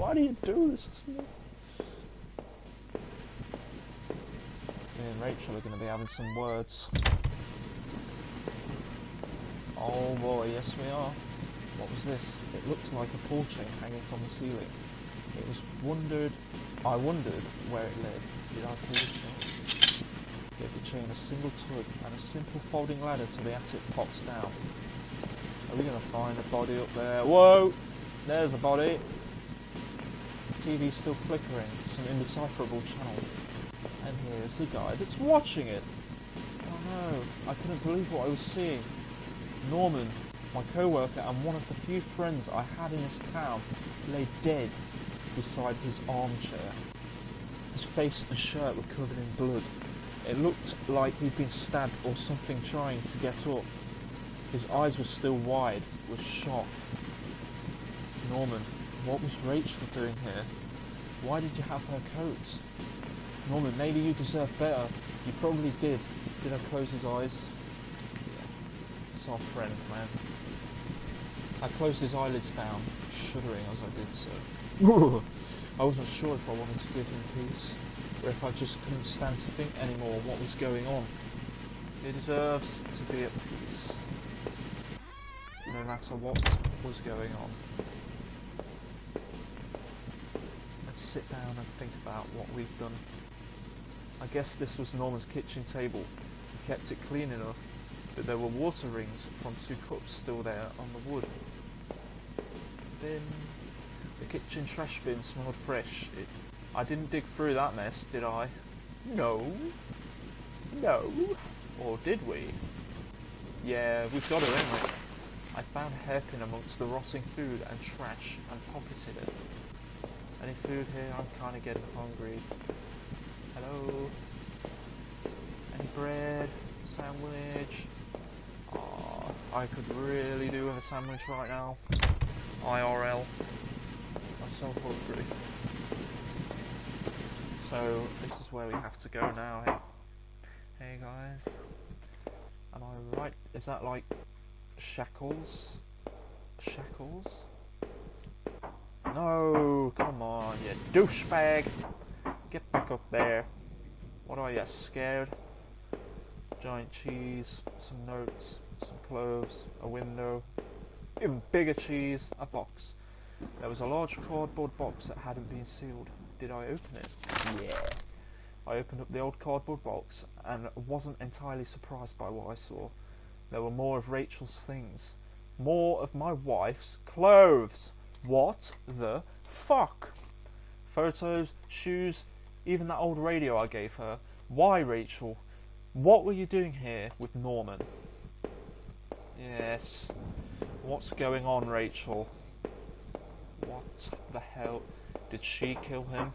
Why do you do this to me? Me and Rachel are going to be having some words. Oh boy, yes we are. What was this? It looked like a pull chain hanging from the ceiling. I wondered where it led. Did I pull the chain? Gave the chain a single tug and a simple folding ladder to the attic pops down. Are we going to find a body up there? Whoa! There's a body. The TV's still flickering. It's an indecipherable channel. And here's the guy that's watching it. Oh no, I couldn't believe what I was seeing. Norman, my co-worker and one of the few friends I had in this town, lay dead beside his armchair. His face and shirt were covered in blood. It looked like he'd been stabbed or something trying to get up. His eyes were still wide with shock. Norman, what was Rachel doing here? Why did you have her coat? Norman, maybe you deserve better. You probably did. Did I close his eyes? Yeah. It's our friend, man. I closed his eyelids down, shuddering as I did so. I wasn't sure if I wanted to give him peace, or if I just couldn't stand to think anymore what was going on. He deserves to be at peace, no matter what was going on. Let's sit down and think about what we've done. I guess this was Norman's kitchen table. He kept it clean enough, but there were water rings from 2 cups still there on the wood. Then the kitchen trash bin smelled fresh. I didn't dig through that mess, did I? No. No. Or did we? Yeah, we've got her in it. I found a hairpin amongst the rotting food and trash and pocketed it. Any food here? I'm kinda getting hungry. Hello? Any bread? Sandwich? Oh, I could really do with a sandwich right now. IRL. I'm so hungry. So, this is where we have to go now, hey? Hey guys. Am I right? Is that like shackles? Shackles? No! Come on, you douchebag! Get back up there. What are you, scared? Giant cheese, some notes, some cloves, a window, even bigger cheese, a box. There was a large cardboard box that hadn't been sealed. Did I open it? Yeah. I opened up the old cardboard box and wasn't entirely surprised by what I saw. There were more of Rachel's things. More of my wife's clothes. What the fuck? Photos, shoes, even that old radio I gave her. Why, Rachel? What were you doing here with Norman? Yes. What's going on, Rachel? What the hell? Did she kill him?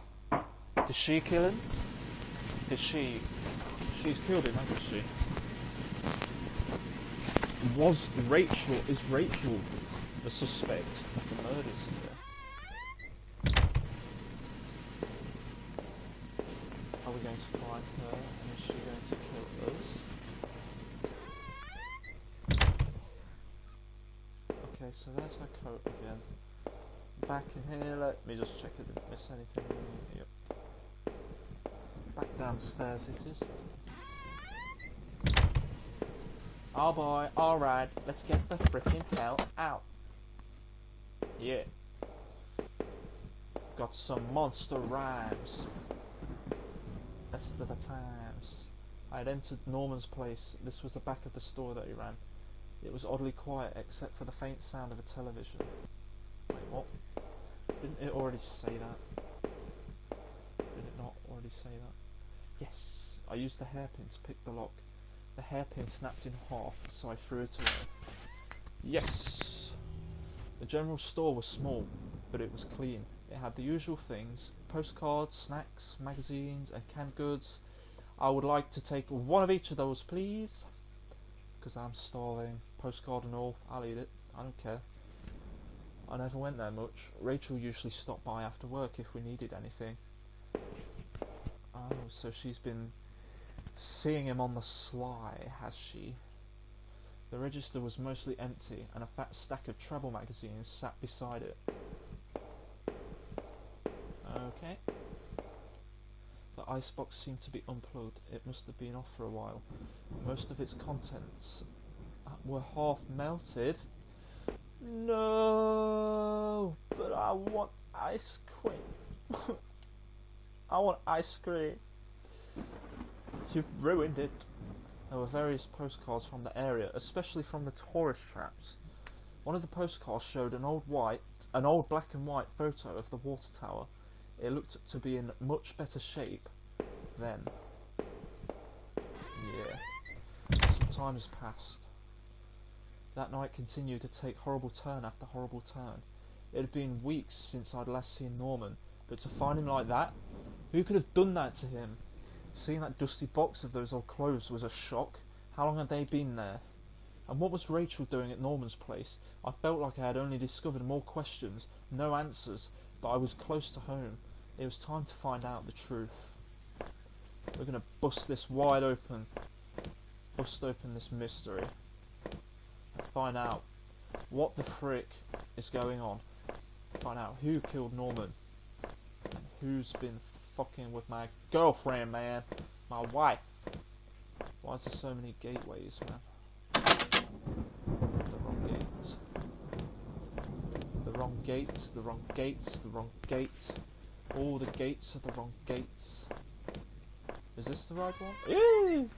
Did she kill him? Did she? She's killed him, hasn't she? Is Rachel the suspect of the murders here? Are we going to find her and is she going to kill us? Okay, so there's her coat again. Back in here, let me just check I didn't miss anything. Yep. Back downstairs it is. Oh boy, alright, let's get the frickin' hell out. Yeah. Got some monster rhymes. Best of the times. I had entered Norman's place. This was the back of the store that he ran. It was oddly quiet except for the faint sound of a television. Wait, what? Didn't it already say that? Did it not already say that? Yes. I used the hairpin to pick the lock. The hairpin snapped in half, so I threw it away. Yes! The general store was small, but it was clean. It had the usual things: postcards, snacks, magazines, and canned goods. I would like to take one of each of those, please. Because I'm starving. Postcard and all, I'll eat it. I don't care. I never went there much. Rachel usually stopped by after work if we needed anything. Oh, so she's been seeing him on the sly, has she? The register was mostly empty, and a fat stack of travel magazines sat beside it. Okay. The icebox seemed to be unplugged. It must have been off for a while. Most of its contents were half melted. No, but I want ice cream. I want ice cream. You've ruined it. There were various postcards from the area, especially from the tourist traps. One of the postcards showed an old black and white photo of the water tower. It looked to be in much better shape then. Yeah. Some time has passed. That night continued to take horrible turn after horrible turn. It had been weeks since I'd last seen Norman, but to find him like that, who could have done that to him? Seeing that dusty box of those old clothes was a shock. How long had they been there? And what was Rachel doing at Norman's place? I felt like I had only discovered more questions, no answers, but I was close to home. It was time to find out the truth. We're going to bust this wide open. Bust open this mystery. Find out what the frick is going on. Find out who killed Norman. And who's been fucking with my girlfriend, man. My wife. Why is there so many gateways, man? The wrong gate. The wrong gates, the wrong gates, the wrong gates. All the gates are the wrong gates. Is this the right one? Eee!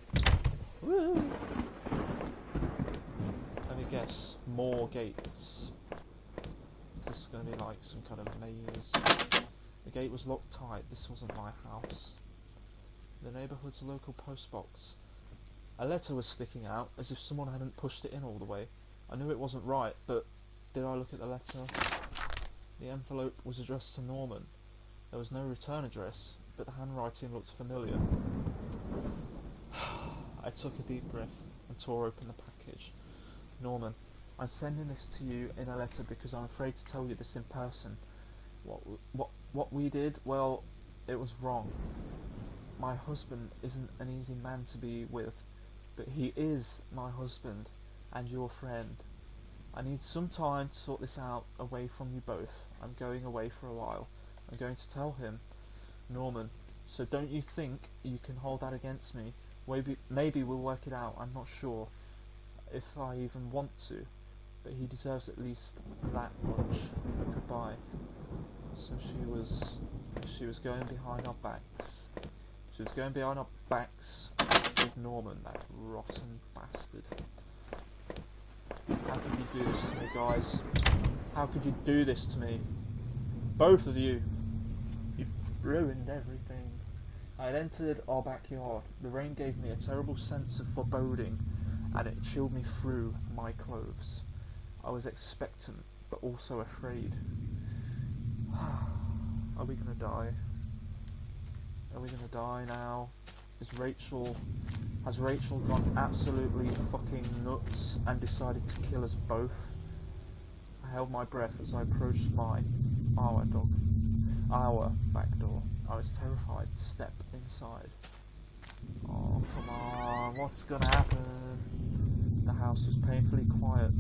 Woo! Let me guess. More gates. Is this going to be like some kind of maze? The gate was locked tight. This wasn't my house. The neighbourhood's local postbox. A letter was sticking out, as if someone hadn't pushed it in all the way. I knew it wasn't right, but did I look at the letter? The envelope was addressed to Norman. There was no return address, but the handwriting looked familiar. I took a deep breath and tore open the package. Norman, I'm sending this to you in a letter because I'm afraid to tell you this in person. What we did, well, it was wrong. My husband isn't an easy man to be with, but he is my husband and your friend. I need some time to sort this out away from you both. I'm going away for a while. I'm going to tell him, Norman, so don't you think you can hold that against me? Maybe we'll work it out, I'm not sure if I even want to, but he deserves at least that much. Goodbye. So she was going behind our backs. She was going behind our backs with Norman, that rotten bastard. How could you do this to me, guys? How could you do this to me? Both of you. You've ruined everything. I had entered our backyard. The rain gave me a terrible sense of foreboding, and it chilled me through my clothes. I was expectant, but also afraid. Are we gonna die? Are we gonna die now? Has Rachel gone absolutely fucking nuts and decided to kill us both? I held my breath as I approached our back door. I was terrified to step inside. Oh, come on, what's gonna happen? The house was painfully quiet.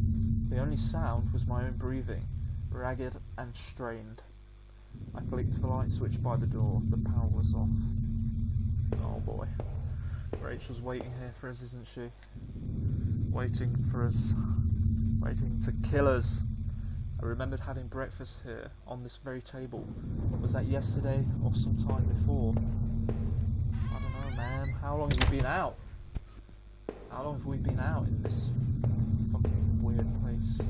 The only sound was my own breathing, ragged and strained. I clicked the light switch by the door. The power was off. Oh boy. Rachel's waiting here for us, isn't she? Waiting for us. Waiting to kill us. I remembered having breakfast here, on this very table. Was that yesterday or sometime before? I don't know, man. How long have you been out? How long have we been out in this fucking weird place?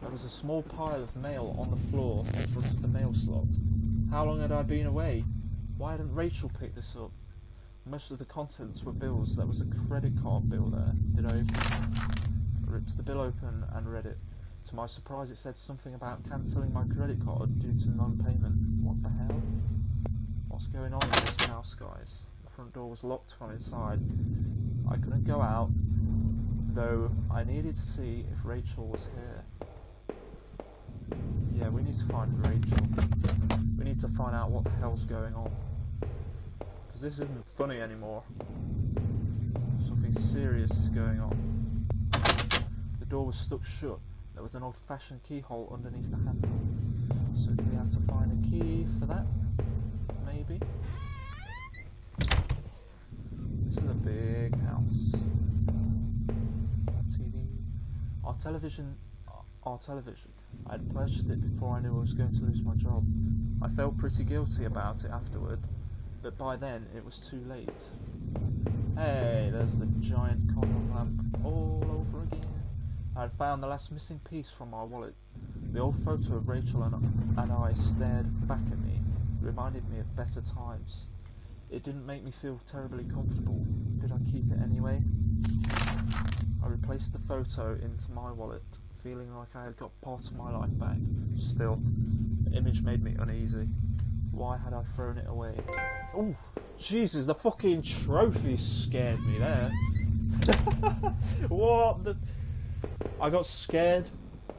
There was a small pile of mail on the floor in front of the mail slot. How long had I been away? Why hadn't Rachel picked this up? Most of the contents were bills. There was a credit card bill there. Did I open it? I ripped the bill open and read it. To my surprise, it said something about cancelling my credit card due to non-payment. What the hell? What's going on in this house, guys? The front door was locked from inside. I couldn't go out, though I needed to see if Rachel was here. Yeah, we need to find Rachel. We need to find out what the hell's going on. Because this isn't funny anymore. Something serious is going on. The door was stuck shut. There was an old-fashioned keyhole underneath the handle. So do we have to find a key for that? Maybe. This is a big house. TV. Our television. I had purchased it before I knew I was going to lose my job. I felt pretty guilty about it afterward, but by then it was too late. Hey, there's the giant condom lamp all over again. I had found the last missing piece from my wallet. The old photo of Rachel and I stared back at me. It reminded me of better times. It didn't make me feel terribly comfortable. Did I keep it anyway? I replaced the photo into my wallet, feeling like I had got part of my life back. Still, the image made me uneasy. Why had I thrown it away? Oh, Jesus, the fucking trophy scared me there. What the... I got scared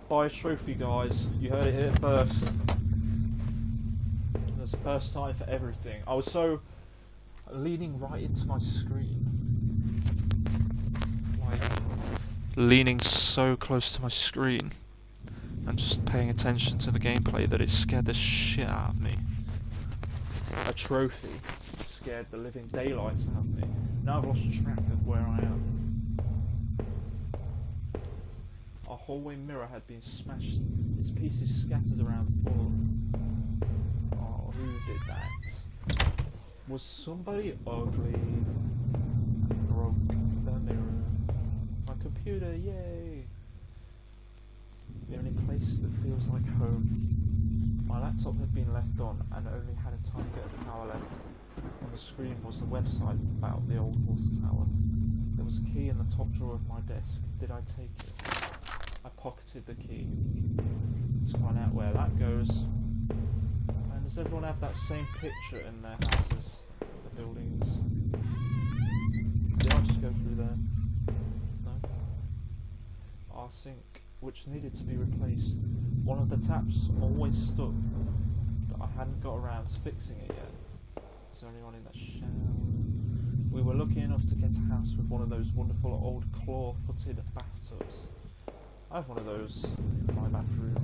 by a trophy, guys. You heard it here first. There's a first time for everything. I was so leaning right into my screen. Like, leaning so close to my screen and just paying attention to the gameplay that it scared the shit out of me. A trophy scared the living daylights out of me. Now I've lost track of where I am. Our hallway mirror had been smashed, its pieces scattered around the floor. Oh, who did that? Was somebody ugly and broke the mirror? My computer, yay! The only place that feels like home. My laptop had been left on and only had a tiny bit of power left. On the screen was the website about the old horse tower. There was a key in the top drawer of my desk. Did I take it? I pocketed the key. Let's find out where that goes. And does everyone have that same picture in their houses? The buildings? Did I just go through there? No? Our sink, which needed to be replaced. One of the taps always stuck, but I hadn't got around to fixing it yet. Is there anyone in the shower? We were lucky enough to get a house with one of those wonderful old claw-footed bathtubs. I have one of those in my bathroom.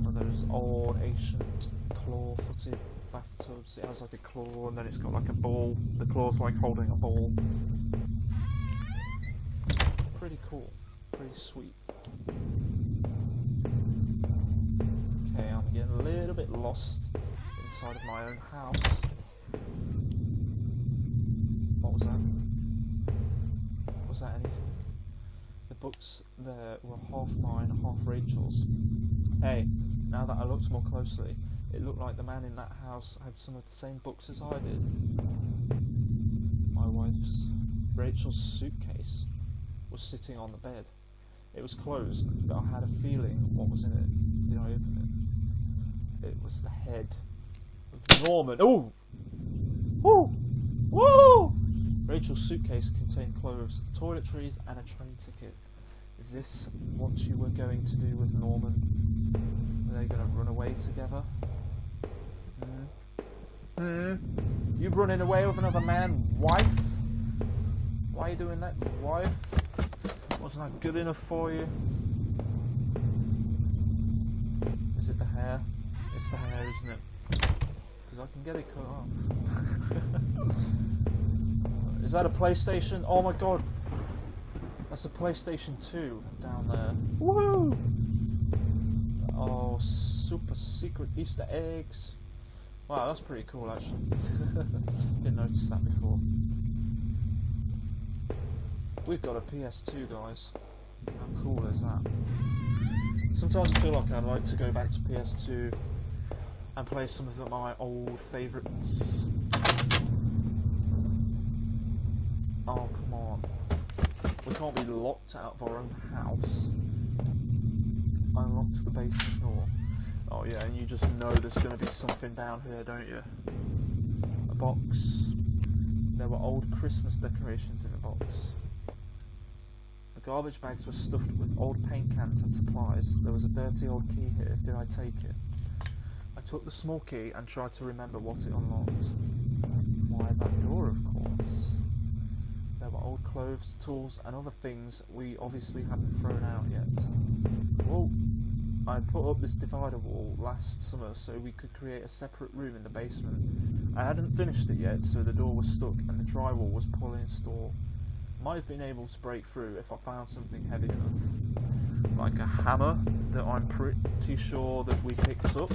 One of those old ancient claw-footed bathtubs. It has like a claw and then it's got like a ball. The claw's like holding a ball. Pretty cool. Pretty sweet. Okay, I'm getting a little bit lost inside of my own house. What was that? Was that anything? The books there were half mine, half Rachel's. Hey, now that I looked more closely, it looked like the man in that house had some of the same books as I did. My wife's, Rachel's suitcase was sitting on the bed. It was closed, but I had a feeling what was in it. Did I open it? It was the head of Norman. Oh! Woo! Woo! Rachel's suitcase contained clothes, toiletries, and a train ticket. Is this what you were going to do with Norman? Are they going to run away together? You running away with another man, wife? Why are you doing that, wife? Wasn't that good enough for you? Is it the hair? It's the hair, isn't it? Because I can get it cut off. Is that a PlayStation? Oh my god! That's a PlayStation 2 down there. Woohoo! Oh, super secret Easter eggs. Wow, that's pretty cool actually. Didn't notice that before. We've got a PS2, guys. How cool is that? Sometimes I feel like I'd like to go back to PS2 and play some of my old favourites. Oh, come on. We can't be locked out of our own house. Unlocked the basement door. Oh yeah, and you just know there's going to be something down here, don't you? A box. There were old Christmas decorations in the box. The garbage bags were stuffed with old paint cans and supplies. There was a dirty old key here. Did I take it? I took the small key and tried to remember what it unlocked. Why, that door, of course. There were old clothes, tools, and other things we obviously hadn't thrown out yet. Whoa! I put up this divider wall last summer so we could create a separate room in the basement. I hadn't finished it yet, so the door was stuck and the drywall was poorly installed. Might have been able to break through if I found something heavy enough, like a hammer that I'm pretty sure that we picked up.